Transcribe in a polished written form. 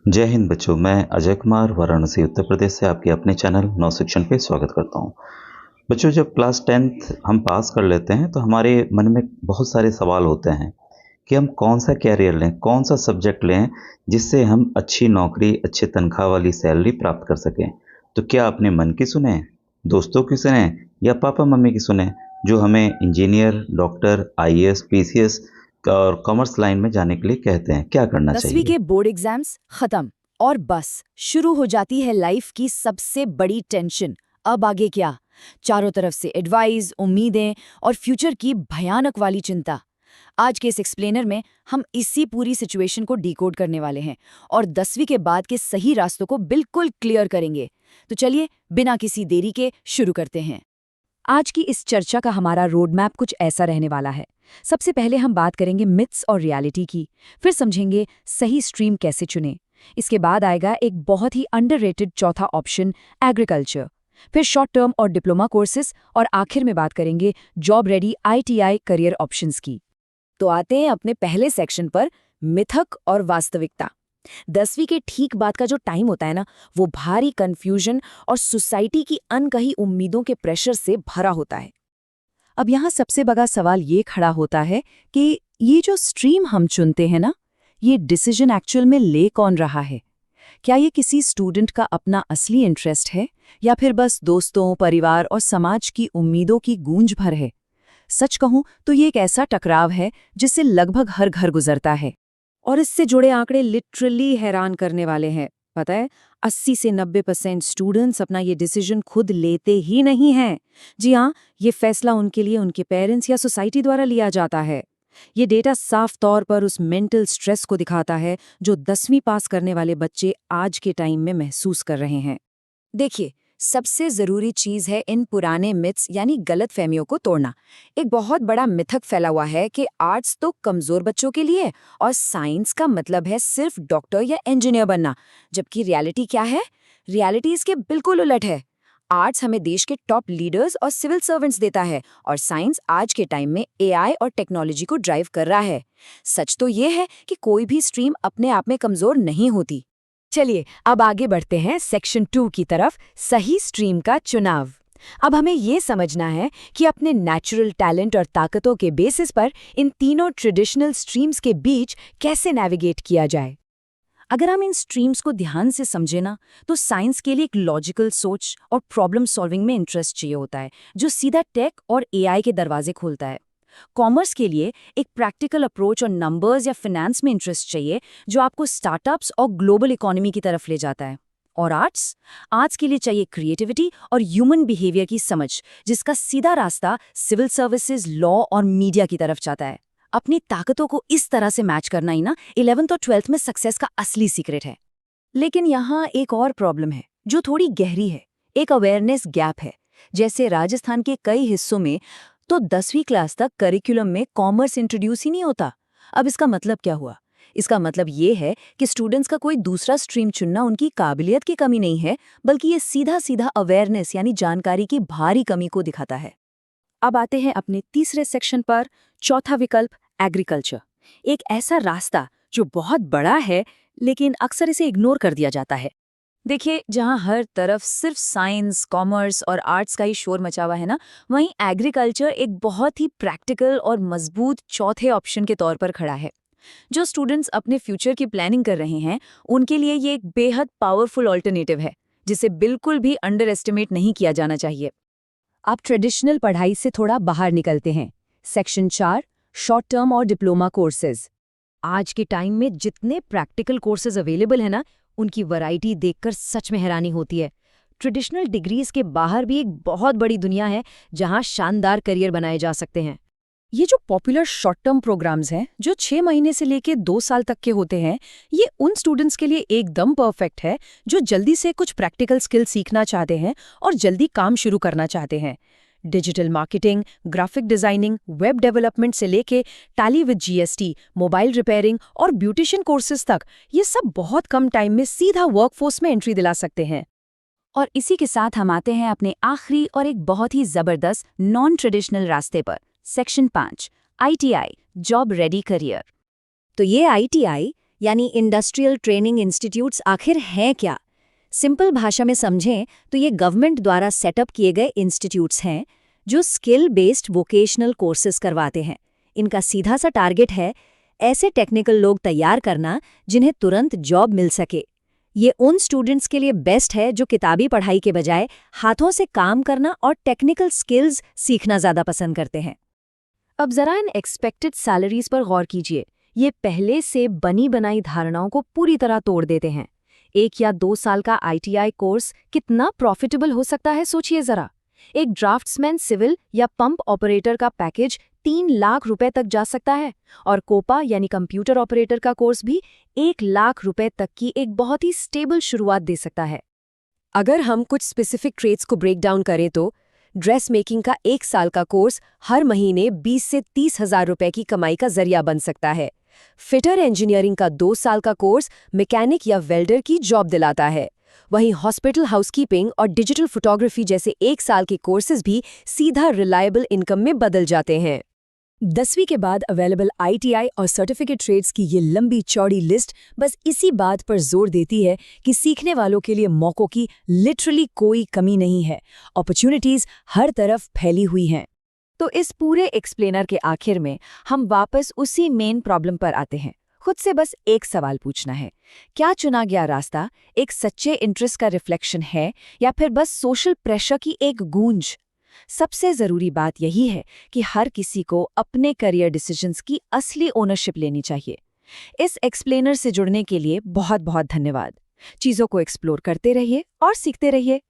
जय हिंद बच्चों। मैं अजय कुमार वाराणसी उत्तर प्रदेश से आपके अपने चैनल नौ शिक्षण पे स्वागत करता हूँ। बच्चों, जब क्लास 10th हम पास कर लेते हैं तो हमारे मन में बहुत सारे सवाल होते हैं कि हम कौन सा कैरियर लें, कौन सा सब्जेक्ट लें जिससे हम अच्छी नौकरी, अच्छी तनख्वाह वाली सैलरी प्राप्त कर सकें। तो क्या अपने मन की सुने, दोस्तों की सुने या पापा मम्मी की सुने जो हमें इंजीनियर, डॉक्टर, आईएएस, पीसीएस और कॉमर्स लाइन में जाने के लिए कहते हैं? क्या करना 10वीं चाहिए? के बोर्ड एग्जाम्स खत्म और बस शुरू हो जाती है लाइफ की सबसे बड़ी टेंशन। अब आगे क्या? चारों तरफ से एडवाइस, उम्मीदें और फ्यूचर की भयानक वाली चिंता। आज के इस एक्सप्लेनर में हम इसी पूरी सिचुएशन को डिकोड करने वाले हैं और 10वीं के बाद के सही रास्तों को बिल्कुल क्लियर करेंगे। तो चलिए बिना किसी देरी के शुरू करते हैं। आज की इस चर्चा का हमारा रोड मैप कुछ ऐसा रहने वाला है। सबसे पहले हम बात करेंगे मिथ्स और रियलिटी की, फिर समझेंगे सही स्ट्रीम कैसे चुनें। इसके बाद आएगा एक बहुत ही अंडररेटेड चौथा ऑप्शन, एग्रीकल्चर। फिर शॉर्ट टर्म और डिप्लोमा कोर्सेज और आखिर में बात करेंगे job ready ITI career options की। तो आते हैं अपने पहले सेक्शन पर, मिथक और वास्तविकता। 10वीं के ठीक बाद का जो टाइम होता है ना, वो भारी कंफ्यूजन और सोसाइटी की अनकही उम्मीदों के प्रेशर से भरा होता है। अब यहाँ सबसे बड़ा सवाल ये खड़ा होता है कि ये जो स्ट्रीम हम चुनते हैं ना, ये डिसीजन एक्चुअल में ले कौन रहा है? क्या ये किसी स्टूडेंट का अपना असली इंटरेस्ट है या फिर बस दोस्तों, परिवार और समाज की उम्मीदों की गूंज भर है? सच कहूं तो ये एक ऐसा टकराव है जिससे लगभग हर घर गुजरता है। और इससे जुड़े आंकड़े लिटरली हैरान करने वाले हैं। पता है, 80 से 90% स्टूडेंट्स अपना ये डिसीजन खुद लेते ही नहीं हैं। जी हाँ, ये फैसला उनके लिए उनके पेरेंट्स या सोसाइटी द्वारा लिया जाता है। ये डेटा साफ तौर पर उस मेंटल स्ट्रेस को दिखाता है जो 10वीं पास करने वाले बच्चे आज के टाइम में महसूस कर रहे हैं। देखिए, सबसे जरूरी चीज है इन पुराने मिथ्स यानी गलतफहमियों को तोड़ना। एक बहुत बड़ा मिथक फैला हुआ है कि आर्ट्स तो कमजोर बच्चों के लिए और साइंस का मतलब है सिर्फ डॉक्टर या इंजीनियर बनना, जबकि रियलिटी क्या है? रियलिटी इसके बिल्कुल उलट है। आर्ट्स हमें देश के टॉप लीडर्स और सिविल सर्वेंट्स देता है और साइंस आज के टाइम में एआई और टेक्नोलॉजी को ड्राइव कर रहा है। सच तो ये है कि कोई भी स्ट्रीम अपने आप में कमजोर नहीं होती। चलिए अब आगे बढ़ते हैं सेक्शन 2 की तरफ, सही स्ट्रीम का चुनाव। अब हमें ये समझना है कि अपने नेचुरल टैलेंट और ताकतों के बेसिस पर इन तीनों ट्रेडिशनल स्ट्रीम्स के बीच कैसे नेविगेट किया जाए। अगर हम इन स्ट्रीम्स को ध्यान से समझे ना, तो साइंस के लिए एक लॉजिकल सोच और प्रॉब्लम सॉल्विंग में इंटरेस्ट चाहिए होता है, जो सीधा टेक और एआई के दरवाजे खोलता है। कॉमर्स के लिए एक प्रैक्टिकल अप्रोच और नंबर्स या फिनेंस में इंटरेस्ट चाहिए, जो आपको स्टार्टअप्स और ग्लोबल इकोनॉमी की तरफ ले जाता है। और आर्ट्स आर्ट्स के लिए चाहिए क्रिएटिविटी और ह्यूमन बिहेवियर की समझ, जिसका सीधा रास्ता सिविल सर्विसेज, लॉ और मीडिया की तरफ जाता है। अपनी ताकतों को इस तरह से मैच करना ही ना 11th और 12th में सक्सेस का असली सीक्रेट है। लेकिन यहाँ एक और प्रॉब्लम है जो थोड़ी गहरी है, एक अवेयरनेस गैप है। जैसे राजस्थान के कई हिस्सों में तो 10वीं क्लास तक करिकुलम में कॉमर्स इंट्रोड्यूस ही नहीं होता। अब इसका मतलब क्या हुआ? इसका मतलब ये है कि स्टूडेंट्स का कोई दूसरा स्ट्रीम चुनना उनकी काबिलियत की कमी नहीं है, बल्कि ये सीधा सीधा अवेयरनेस यानी जानकारी की भारी कमी को दिखाता है। अब आते हैं अपने तीसरे सेक्शन पर, चौथा विकल्प, एग्रीकल्चर। एक ऐसा रास्ता जो बहुत बड़ा है लेकिन अक्सर इसे इग्नोर कर दिया जाता है। देखिए, जहाँ हर तरफ सिर्फ साइंस, कॉमर्स और आर्ट्स का ही शोर मचा हुआ है ना, वहीं एग्रीकल्चर एक बहुत ही प्रैक्टिकल और मजबूत चौथे ऑप्शन के तौर पर खड़ा है। जो स्टूडेंट्स अपने फ्यूचर की प्लानिंग कर रहे हैं, उनके लिए ये एक बेहद पावरफुल ऑल्टरनेटिव है, जिसे बिल्कुल भी अंडर एस्टिमेट नहीं किया जाना चाहिए। आप ट्रेडिशनल पढ़ाई से थोड़ा बाहर निकलते हैं। सेक्शन 4, शॉर्ट टर्म और डिप्लोमा कोर्सेज। आज के टाइम में जितने प्रैक्टिकल कोर्सेज अवेलेबल है ना, उनकी वैरायटी देखकर सच में हैरानी होती है। ट्रेडिशनल डिग्रीज के बाहर भी एक बहुत बड़ी दुनिया है जहां शानदार करियर बनाए जा सकते हैं। ये जो पॉपुलर शॉर्ट टर्म प्रोग्राम्स हैं, जो 6 महीने से लेके 2 साल तक के होते हैं, ये उन स्टूडेंट्स के लिए एकदम परफेक्ट है जो जल्दी से कुछ प्रैक्टिकल स्किल सीखना चाहते हैं और जल्दी काम शुरू करना चाहते हैं। Digital marketing, graphic designing, web development से लेके tally with GST, mobile repairing और ब्यूटिशियन कोर्सेज तक, ये सब बहुत कम टाइम में सीधा वर्कफोर्स में एंट्री दिला सकते हैं। और इसी के साथ हम आते हैं अपने आखिरी और एक बहुत ही जबरदस्त नॉन ट्रेडिशनल रास्ते पर, section 5, ITI, job ready career. तो ये आईटीआई यानी इंडस्ट्रियल ट्रेनिंग इंस्टीट्यूट्स आखिर हैं क्या? सिंपल भाषा में समझें तो ये गवर्नमेंट द्वारा सेटअप किए गए इंस्टीट्यूट्स हैं जो स्किल बेस्ड वोकेशनल कोर्सेज करवाते हैं। इनका सीधा सा टारगेट है ऐसे टेक्निकल लोग तैयार करना जिन्हें तुरंत जॉब मिल सके। ये उन स्टूडेंट्स के लिए बेस्ट है जो किताबी पढ़ाई के बजाय हाथों से काम करना और टेक्निकल स्किल्स सीखना ज़्यादा पसंद करते हैं। अब जरा इन एक्सपेक्टेड सैलरीज पर गौर कीजिए। ये पहले से बनी बनाई धारणाओं को पूरी तरह तोड़ देते हैं। 1 या 2 साल का ITI कोर्स कितना प्रॉफिटेबल हो सकता है, सोचिए जरा। एक ड्राफ्ट्समैन सिविल या पंप ऑपरेटर का पैकेज 3 लाख रुपए तक जा सकता है और कोपा यानी कंप्यूटर ऑपरेटर का कोर्स भी 1 लाख रुपए तक की एक बहुत ही स्टेबल शुरुआत दे सकता है। अगर हम कुछ स्पेसिफिक ट्रेड्स को ब्रेक डाउन करें तो ड्रेस मेकिंग का 1 साल का कोर्स हर महीने 20 से 30 हजार रुपए की कमाई का जरिया बन सकता है। फिटर इंजीनियरिंग का 2 साल का कोर्स मैकेनिक या वेल्डर की जॉब दिलाता है। वहीं हॉस्पिटल हाउसकीपिंग और डिजिटल फोटोग्राफी जैसे 1 साल के कोर्सेज भी सीधा रिलायबल इनकम में बदल जाते हैं। 10वीं के बाद अवेलेबल ITI और सर्टिफिकेट ट्रेड्स की ये लंबी चौड़ी लिस्ट बस इसी बात पर जोर देती है कि सीखने वालों के लिए मौकों की लिटरली कोई कमी नहीं है। अपॉर्चुनिटीज हर तरफ फैली हुई हैं। तो इस पूरे एक्सप्लेनर के आखिर में हम वापस उसी मेन प्रॉब्लम पर आते हैं। खुद से बस एक सवाल पूछना है, क्या चुना गया रास्ता एक सच्चे इंटरेस्ट का रिफ्लेक्शन है या फिर बस सोशल प्रेशर की एक गूंज? सबसे जरूरी बात यही है कि हर किसी को अपने करियर डिसीजंस की असली ओनरशिप लेनी चाहिए। इस एक्सप्लेनर से जुड़ने के लिए बहुत बहुत धन्यवाद। चीज़ों को एक्सप्लोर करते रहिए और सीखते रहिए।